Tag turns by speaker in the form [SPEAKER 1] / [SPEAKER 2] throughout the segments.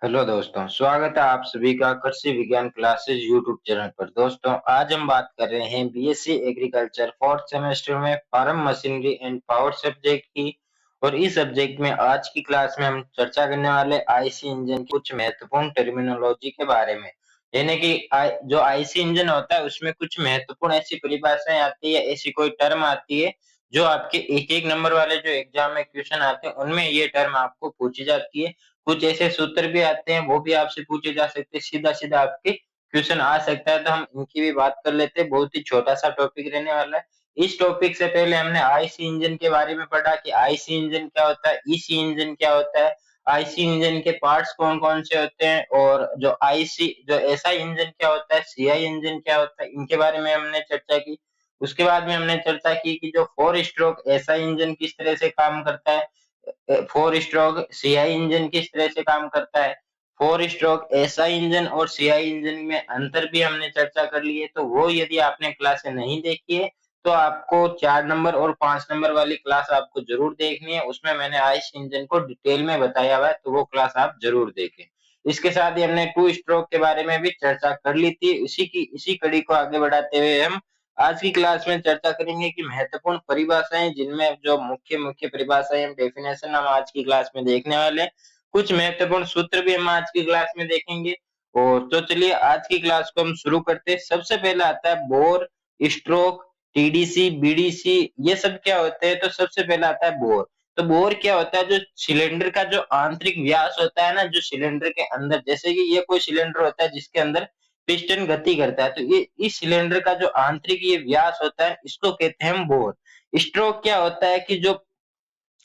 [SPEAKER 1] Hello दोस्तों, स्वागत है आप सभी का कृषि विज्ञान क्लासेस यूट्यूब चैनल पर। दोस्तों, आज हम बात कर रहे हैं बीएससी एग्रीकल्चर फोर्थ सेमेस्टर में farm machinery and power subject की। और इस सब्जेक्ट में आज की क्लास में हम चर्चा करने वाले आईसी इंजन की कुछ महत्वपूर्ण टर्मिनोलॉजी के बारे में। यानी कि जो आईसी इंजन होता है उसमें कुछ महत्वपूर्ण ऐसी परिभाषाएं आती है, ऐसी कोई टर्म आती है जो आपके एक एक नंबर वाले जो एग्जाम में क्वेश्चन आते हैं उनमें ये टर्म आपको पूछी जाती है। कुछ ऐसे सूत्र भी आते हैं, वो भी आपसे पूछे जा सकते हैं, सीधा-सीधा आपके क्वेश्चन आ सकता है, तो हम इनकी भी बात कर लेते हैं। बहुत ही छोटा-सा टॉपिक रहने वाला है। इस टॉपिक से पहले हमने आईसी इंजन के बारे में पढ़ा कि आईसी इंजन क्या होता है, ईसी इंजन क्या होता है, आईसी इंजन के पार्ट्स कौन-कौन से होते हैं और जो एसआई इंजन क्या होता है, सीआई इंजन क्या होता है, इनके बारे में हमने चर्चा की। उसके बाद में हमने चर्चा की कि जो 4 स्ट्रोक एसआई इंजन किस तरह से काम करता है, 4 स्ट्रोक सीआई इंजन किस तरह से काम करता है, 4 स्ट्रोक एसआई इंजन और सीआई इंजन में अंतर भी हमने चर्चा कर ली है। तो वो यदि आपने क्लासें नहीं देखी है तो आपको 4 नंबर और 5 नंबर वाली क्लास आपको जरूर देखनी है। उसमें मैंने आइस इंजन को डिटेल में बताया हुआ है, तो वो क्लास आप जरूर देखें। इसके साथ ही हमने 2 स्ट्रोक के बारे में भी चर्चा कर ली थी। इसी कड़ी को आगे बढ़ाते हुए हम आज की क्लास में चर्चा करेंगे कि महत्वपूर्ण परिभाषाएं, जिनमें जो मुख्य मुख्य परिभाषाएं हम डेफिनेशन हम आज की क्लास में देखने वाले हैं। कुछ महत्वपूर्ण सूत्र भी हम आज की क्लास में देखेंगे। और तो चलिए आज की क्लास को हम शुरू करते हैं। सबसे पहले आता है बोर, स्ट्रोक, टीडीसी, बीडीसी, ये सब क्या होते हैं। तो सबसे पहले आता है बोर। तो बोर क्या होता है, जो सिलेंडर का जो आंतरिक व्यास होता है ना, जो सिलेंडर के अंदर, जैसे कि ये कोई सिलेंडर होता है जिसके अंदर पिस्टन गति करता है, तो ये इस सिलेंडर का जो आंतरिक ये व्यास होता है इसको कहते हैं हम बोर। स्ट्रोक क्या होता है कि जो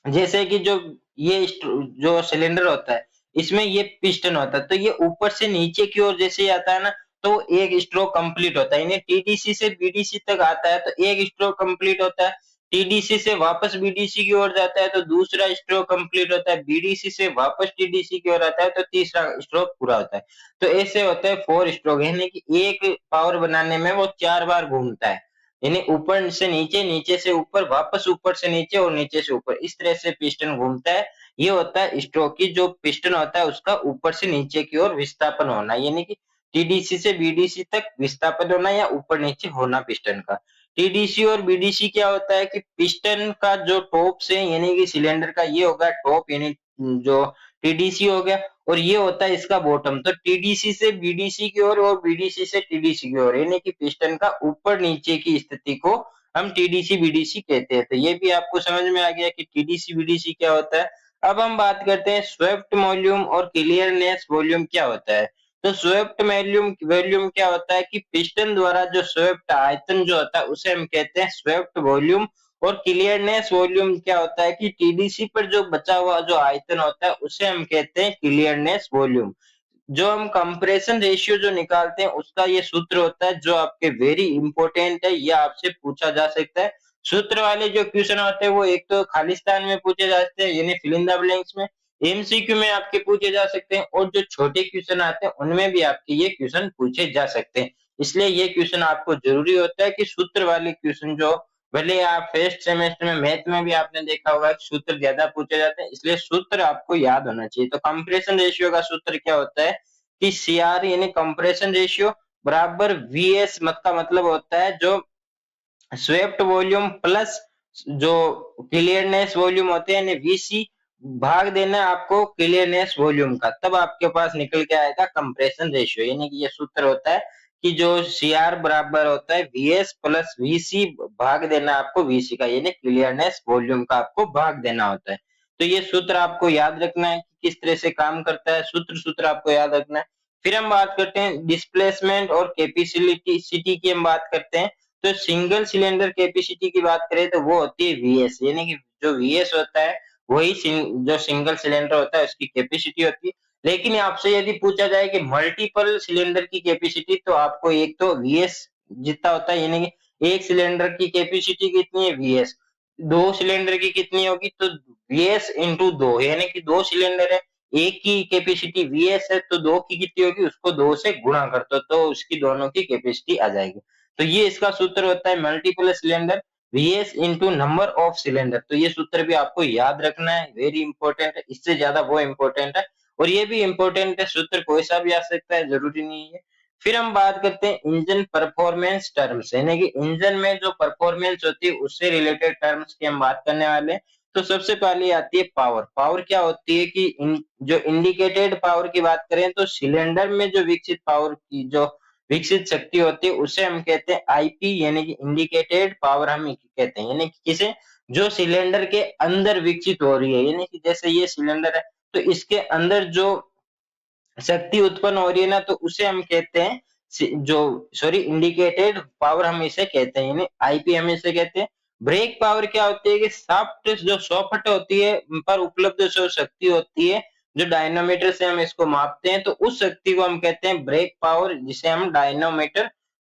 [SPEAKER 1] जैसे कि जो जो सिलेंडर होता है इसमें ये पिस्टन होता है, तो ये ऊपर से नीचे की ओर जैसे ही आता है ना, तो एक स्ट्रोक कंप्लीट होता है। यानी टीडीसी से बीडीसी तक आता है तो एक स्ट्रोक कंप्लीट होता है। टीडीसी से वापस बीडीसी की ओर जाता है तो दूसरा स्ट्रोक कंप्लीट होता है। बीडीसी से वापस टीडीसी की ओर आता है तो तीसरा स्ट्रोक पूरा होता है। तो ऐसे होते हैं 4 स्ट्रोक, यानी कि एक पावर बनाने में वो 4 बार घूमता है। यानी ऊपर से नीचे, नीचे से ऊपर, वापस ऊपर से नीचे और नीचे से ऊपर, इस तरह से पिस्टन घूमता है। ये होता है स्ट्रोक की जो पिस्टन होता है उसका ऊपर से नीचे की ओर विस्थापन होना, यानी कि टीडीसी से बीडीसी तक विस्थापन होना या ऊपर नीचे होना पिस्टन का। टीडीसी और बीडीसी क्या होता है कि पिस्टन का जो टॉप से, यानी कि सिलेंडर का ये होगा टॉप, यानी जो टीडीसी हो गया, और ये होता है इसका बॉटम। तो टीडीसी से बीडीसी की ओर और बीडीसी से टीडीसी की ओर, यानी कि पिस्टन का ऊपर नीचे की स्थिति को हम टीडीसी बीडीसी कहते हैं। तो ये भी आपको समझ में आ गया कि टीडीसी बीडीसी क्या होता है। अब हम बात करते हैं स्वेप्ट वॉल्यूम और क्लियरनेस वॉल्यूम क्या होता है। तो स्वेप्ट वॉल्यूम वॉल्यूम क्या होता है कि पिस्टन द्वारा जो स्वेप्ट आयतन जो होता है उसे हम कहते हैं स्वेप्ट वॉल्यूम। और क्लियरनेस वॉल्यूम क्या होता है कि टीडीसी पर जो बचा हुआ जो आयतन होता है उसे हम कहते हैं क्लियरनेस वॉल्यूम। जो हम कंप्रेशन रेशियो जो निकालते हैं उसका ये सूत्र होता है जो आपके वेरी इंपॉर्टेंट है, ये आपसे पूछा जा सकता है। सूत्र वाले जो क्वेश्चन होते हैं वो एक तो खालिस्तान में पूछे जाते हैं, यानी फिल इन द ब्लैंक्स में, एमसीक्यू में आपके पूछे जा सकते हैं, और जो छोटे क्वेश्चन आते हैं उनमें भी आपके ये क्वेश्चन पूछे जा सकते हैं। इसलिए ये क्वेश्चन आपको जरूरी होता है कि सूत्र वाले क्वेश्चन जो, भले आप फर्स्ट सेमेस्टर में मैथ में भी आपने देखा होगा सूत्र ज्यादा पूछे जाते हैं, इसलिए सूत्र आपको याद होना चाहिए। तो कंप्रेशन रेशियो का सूत्र क्या होता है कि सीआर, यानी कंप्रेशन रेशियो बराबर वीएस, का मतलब होता है जो स्वेप्ट वॉल्यूम प्लस जो क्लियरनेस वॉल्यूम होते हैं, वीसी, भाग देना है आपको क्लियरनेस वॉल्यूम का, तब आपके पास निकल के आएगा कंप्रेशन रेशियो। यानी कि ये सूत्र होता है कि जो सीआर बराबर होता है वीएस प्लस वीसी, भाग देना आपको वीसी का, यानी क्लियरनेस वॉल्यूम का आपको भाग देना होता है। तो ये सूत्र आपको याद रखना है कि किस तरह से काम करता है, सूत्र सूत्र आपको याद रखना है। फिर हम बात करते हैं डिस्प्लेसमेंट और कैपेसिटी की हम बात करते हैं। तो सिंगल सिलेंडर कैपेसिटी की बात करें तो वो होती है वीएस, यानी कि जो वीएस होता है वही जो सिंगल सिलेंडर होता है उसकी कैपेसिटी होती है। लेकिन आपसे यदि पूछा जाए कि मल्टीपल सिलेंडर की कैपेसिटी, तो आपको एक तो वीएस जितना होता है, यानी कि एक सिलेंडर की कैपेसिटी कितनी है वीएस, दो सिलेंडर की कितनी होगी तो वीएस इंटू दो, यानी कि दो सिलेंडर है, एक की कैपेसिटी वीएस है तो दो की कितनी होगी, उसको दो से गुणा कर दो तो उसकी दोनों की कैपेसिटी आ जाएगी। तो ये इसका सूत्र होता है multiple cylinder VS into number of cylinder. तो ये सूत्र भी आपको याद रखना है, वेरी इंपॉर्टेंट है, इससे ज्यादा वो इंपॉर्टेंट है। और ये भी इंपॉर्टेंट है, सूत्र कोई सा भी आ सकता है, जरूरी नहीं है। फिर हम बात करते हैं इंजन परफॉर्मेंस टर्म्स, यानी कि इंजन में जो परफॉर्मेंस होती है उससे रिलेटेड टर्म्स की हम बात करने वाले हैं। तो सबसे पहले आती है पावर। पावर क्या होती है कि जो इंडिकेटेड पावर की बात करें तो सिलेंडर में जो विकसित पावर की जो विकसित शक्ति होती है उसे हम कहते हैं आईपी, यानी कि इंडिकेटेड पावर हम कहते हैं। यानी कि किसे, जो सिलेंडर के अंदर विकसित हो रही है, यानी कि जैसे ये सिलेंडर है तो इसके अंदर जो शक्ति उत्पन्न हो रही है ना, तो उसे हम कहते हैं जो सॉरी इंडिकेटेड पावर हम इसे कहते हैं, यानी आईपी हम इसे कहते हैं। ब्रेक पावर क्या होती है कि शाफ्ट जो सॉफ्ट होती है पर उपलब्ध जो शक्ति होती है, जो डायनोमीटर से हम इसको मापते हैं, तो उस शक्ति को हम कहते हैं ब्रेक पावर, जिसे हम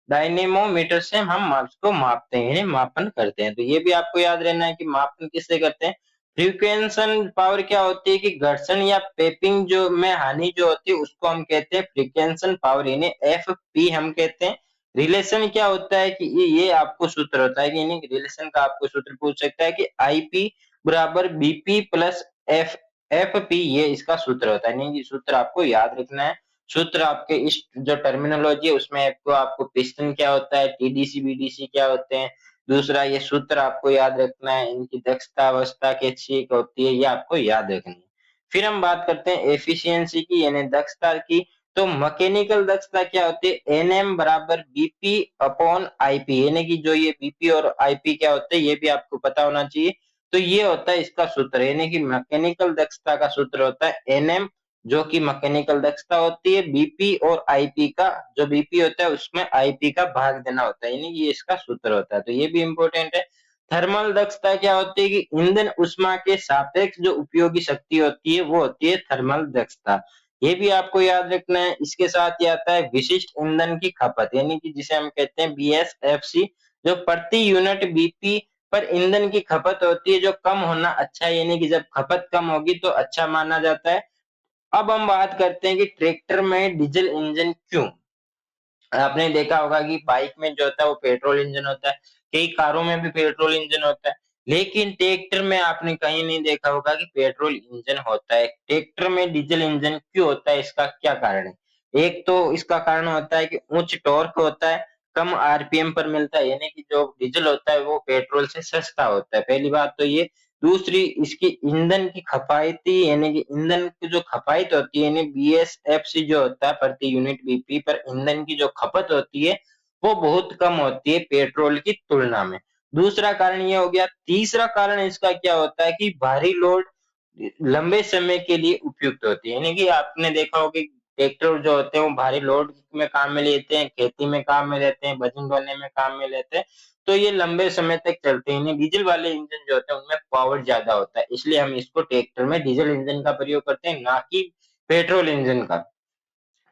[SPEAKER 1] डायनेमोमीटर से हम इसको मापते हैं, यानी मापन करते हैं। तो ये भी आपको याद रहना है कि मापन किससे करते हैं। फ्रीक्वेंसन पावर क्या होती है कि घर्षण या पेपिंग जो में हानि जो होती है उसको हम कहते हैं फ्रीक्वेंसन पावर, यानी एफपी हम कहते हैं। रिलेशन क्या होता है कि ये आपको सूत्र होता है कि यानी रिलेशन का आपको सूत्र पूछ सकता है कि आईपी बराबर बीपी प्लस एफपी, ये इसका सूत्र होता है। यानी सूत्र आपको याद रखना है। सूत्र आपके इस जो टर्मिनोलॉजी है उसमें आपको पिस्टन क्या होता है, टीडीसी बीडीसी क्या होते हैं, दूसरा ये सूत्र आपको याद रखना है, इनकी दक्षता अवस्था कैसी होती है ये आपको याद रखनी है। फिर हम बात करते हैं एफिशिएंसी की, यानी दक्षता की। तो मैकेनिकल दक्षता क्या होती है, एनएम बराबर बीपी अपॉन आईपी, यानी कि जो ये बीपी और आईपी क्या होते हैं ये भी आपको पता होना चाहिए। तो ये होता है इसका सूत्र, यानी कि मैकेनिकल दक्षता का सूत्र होता है एनएम, जो कि मैकेनिकल दक्षता होती है, बीपी और आईपी का, जो बीपी होता है उसमें आईपी का भाग देना होता है, यानी ये इसका सूत्र होता है। तो ये भी इंपॉर्टेंट है। थर्मल दक्षता क्या होती है कि ईंधन उष्मा के सापेक्ष जो उपयोगी शक्ति होती है वो होती है थर्मल दक्षता। ये भी आपको याद रखना है। इसके साथ ही आता है विशिष्ट ईंधन की खपत, यानी कि जिसे हम कहते हैं बीएसएफसी, जो प्रति यूनिट बीपी पर ईंधन की खपत होती है, जो कम होना अच्छा है, यानी कि जब खपत कम होगी तो अच्छा माना जाता है। अब हम बात करते हैं कि ट्रैक्टर में डीजल इंजन क्यों। आपने देखा होगा कि बाइक में जो होता है वो पेट्रोल इंजन होता है, कई कारों में भी पेट्रोल इंजन होता है, लेकिन ट्रैक्टर में आपने कहीं नहीं देखा होगा कि पेट्रोल इंजन होता है। ट्रैक्टर में डीजल इंजन क्यों होता है, इसका क्या कारण है। एक तो इसका कारण होता है कि उच्च टॉर्क होता है, कम आरपीएम पर मिलता है, यानी कि जो डीजल होता है वो पेट्रोल से सस्ता होता है, पहली बात तो ये। दूसरी, इसकी ईंधन की खपायती, यानी कि ईंधन की जो खपाइत होती है, यानी बीएसएफसी जो होता है प्रति यूनिट बीपी पर ईंधन की जो खपत होती है वो बहुत कम होती है पेट्रोल की तुलना में। दूसरा कारण ये हो गया। तीसरा कारण इसका क्या होता है कि भारी लोड लंबे समय के लिए उपयुक्त होती है, यानी कि आपने देखा होगा कि ट्रैक्टर जो होते हैं वो भारी लोड में काम में लेते हैं, खेती में काम में लेते हैं, वजन ढोने में काम में लेते हैं, तो ये लंबे समय तक चलते हैं। डीजल वाले इंजन जो होते हैं उनमें पावर ज्यादा होता है, इसलिए हम इसको ट्रैक्टर में डीजल इंजन का प्रयोग करते हैं, ना कि पेट्रोल इंजन का।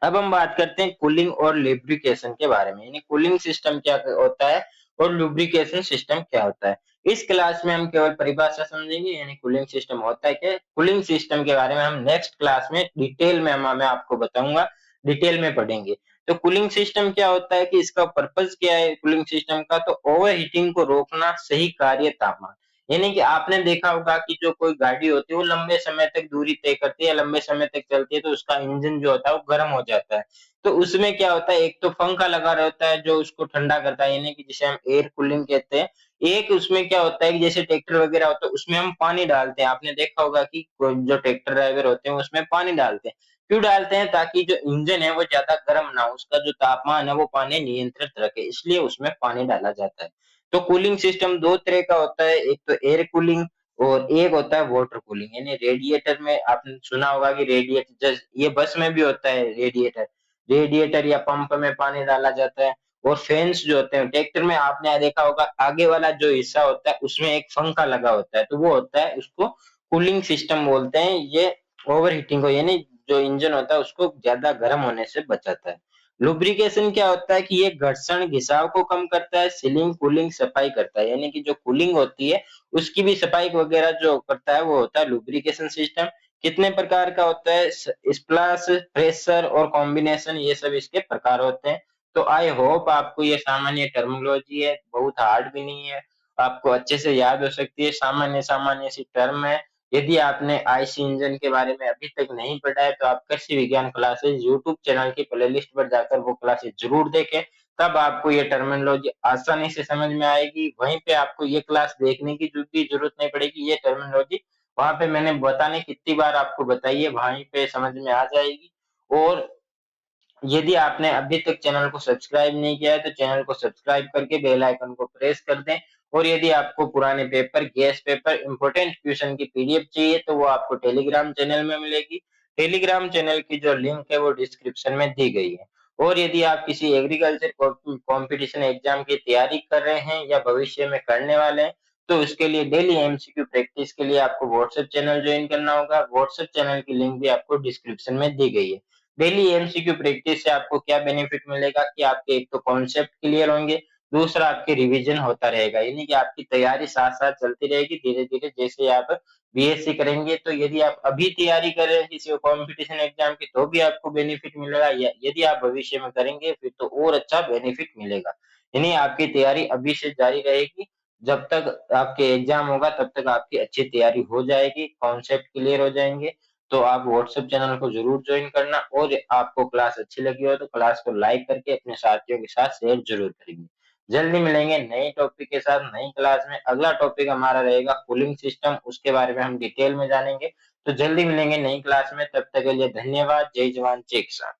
[SPEAKER 1] अब हम बात करते हैं कूलिंग और लुब्रिकेशन के बारे में, यानी कूलिंग सिस्टम क्या होता है और लुब्रिकेशन सिस्टम क्या होता है। इस क्लास में हम केवल परिभाषा समझेंगे, यानी कूलिंग सिस्टम होता है क्या। कूलिंग सिस्टम के बारे में हम नेक्स्ट क्लास में डिटेल में मैं आपको बताऊंगा, डिटेल में पढ़ेंगे। तो कूलिंग सिस्टम क्या होता है कि इसका पर्पज क्या है कूलिंग सिस्टम का, तो ओवर हीटिंग को रोकना, सही कार्य तापमान। यानी कि आपने देखा होगा कि जो कोई गाड़ी होती है वो लंबे समय तक दूरी तय करती है, लंबे समय तक चलती है, तो उसका इंजन जो होता है वो गर्म हो जाता है। तो उसमें क्या होता है, एक तो पंखा लगा रहता है जो उसको ठंडा करता है, यानी कि जिसे हम एयर कूलिंग कहते हैं। एक उसमें क्या होता है कि जैसे ट्रैक्टर वगैरह होता है उसमें हम पानी डालते हैं, आपने देखा होगा कि जो ट्रैक्टर ड्राइवर होते हैं उसमें पानी डालते हैं। क्यों डालते हैं, ताकि जो इंजन है वो ज्यादा गर्म ना हो, उसका जो तापमान है वो पानी नियंत्रित रखे, इसलिए उसमें पानी डाला जाता है। तो कूलिंग सिस्टम दो तरह का होता है, एक तो एयर कूलिंग और एक होता है वाटर कूलिंग, यानी रेडिएटर में आपने सुना होगा कि रेडिएटर, ये बस में भी होता है रेडिएटर, रेडिएटर या पंप में पानी डाला जाता है। और फैंस जो होते हैं ट्रैक्टर में, आपने देखा होगा आगे वाला जो हिस्सा होता है उसमें एक पंखा लगा होता है, तो वो होता है, उसको कूलिंग सिस्टम बोलते हैं। ये ओवर हीटिंग को, यानी जो इंजन होता है उसको ज्यादा गर्म होने से बचाता है। लुब्रिकेशन क्या होता है कि ये घर्षण घिसाव को कम करता है, सीलिंग कूलिंग सफाई करता है, यानी कि जो कूलिंग होती है उसकी भी सफाई वगैरह जो करता है वो होता है लुब्रिकेशन सिस्टम। कितने प्रकार का होता है, स्प्लैश, प्रेशर और कॉम्बिनेशन, ये सब इसके प्रकार होते हैं। तो आई होप आपको ये सामान्य टर्मिनोलॉजी है, बहुत हार्ड भी नहीं है, आपको अच्छे से याद हो सकती है, सामान्य सामान्य सी टर्म है। यदि आपने आईसी इंजन के बारे में अभी तक नहीं पढ़ा है तो आप कृषि विज्ञान क्लासेस यूट्यूब चैनल की प्लेलिस्ट पर जाकर वो क्लासेस जरूर देखें। तब आपको ये टर्मिनोलॉजी आसानी से समझ में आएगी। वहीं पे आपको ये क्लास देखने की भी जरूरत नहीं पड़ेगी। ये टर्मिनोलॉजी वहां पे मैंने बताने कितनी बार आपको बताई है, वहीं पे समझ में आ जाएगी। और यदि आपने अभी तक चैनल को सब्सक्राइब नहीं किया है तो चैनल को सब्सक्राइब करके बेल आइकन को प्रेस कर दें। और यदि आपको पुराने paper, guest paper, important question की पीडीएफ चाहिए तो वो आपको टेलीग्राम चैनल में मिलेगी। टेलीग्राम चैनल की जो लिंक है वो डिस्क्रिप्शन में दी गई है। और यदि आप किसी एग्रीकल्चर कंपटीशन एग्जाम की तैयारी कर रहे हैं या भविष्य में करने वाले हैं तो उसके लिए डेली एमसीक्यू प्रैक्टिस के लिए आपको व्हाट्सएप चैनल ज्वाइन करना होगा। व्हाट्सएप चैनल की लिंक भी आपको डिस्क्रिप्शन में दी गई है। डेली एमसीक्यू प्रैक्टिस से आपको क्या बेनिफिट मिलेगा कि आपके एक तो कॉन्सेप्ट क्लियर होंगे, दूसरा आपके रिवीजन होता रहेगा, यानी कि आपकी तैयारी साथ-साथ चलती रहेगी धीरे-धीरे जैसे आप बीएससी करेंगे। तो यदि आप अभी तैयारी कर रहे हैं किसी कॉम्पिटिशन एग्जाम की तो भी आपको बेनिफिट मिलेगा, या यदि आप भविष्य में करेंगे फिर तो और अच्छा बेनिफिट मिलेगा। यानी आपकी तैयारी अभी से जारी रहेगी। जब तक आपके एग्जाम होगा तब तक आपकी अच्छी तैयारी हो जाएगी, कॉन्सेप्ट क्लियर हो जाएंगे। तो आप व्हाट्सएप चैनल को जरूर ज्वाइन करना। और आपको क्लास अच्छी लगी हो तो क्लास को लाइक करके अपने साथियों के साथ शेयर जरूर करेंगे। जल्दी मिलेंगे नए टॉपिक के साथ नई क्लास में। अगला टॉपिक हमारा रहेगा कूलिंग सिस्टम, उसके बारे में हम डिटेल में जानेंगे। तो जल्दी मिलेंगे नई क्लास में, तब तक के लिए धन्यवाद। जय जवान जय किसान।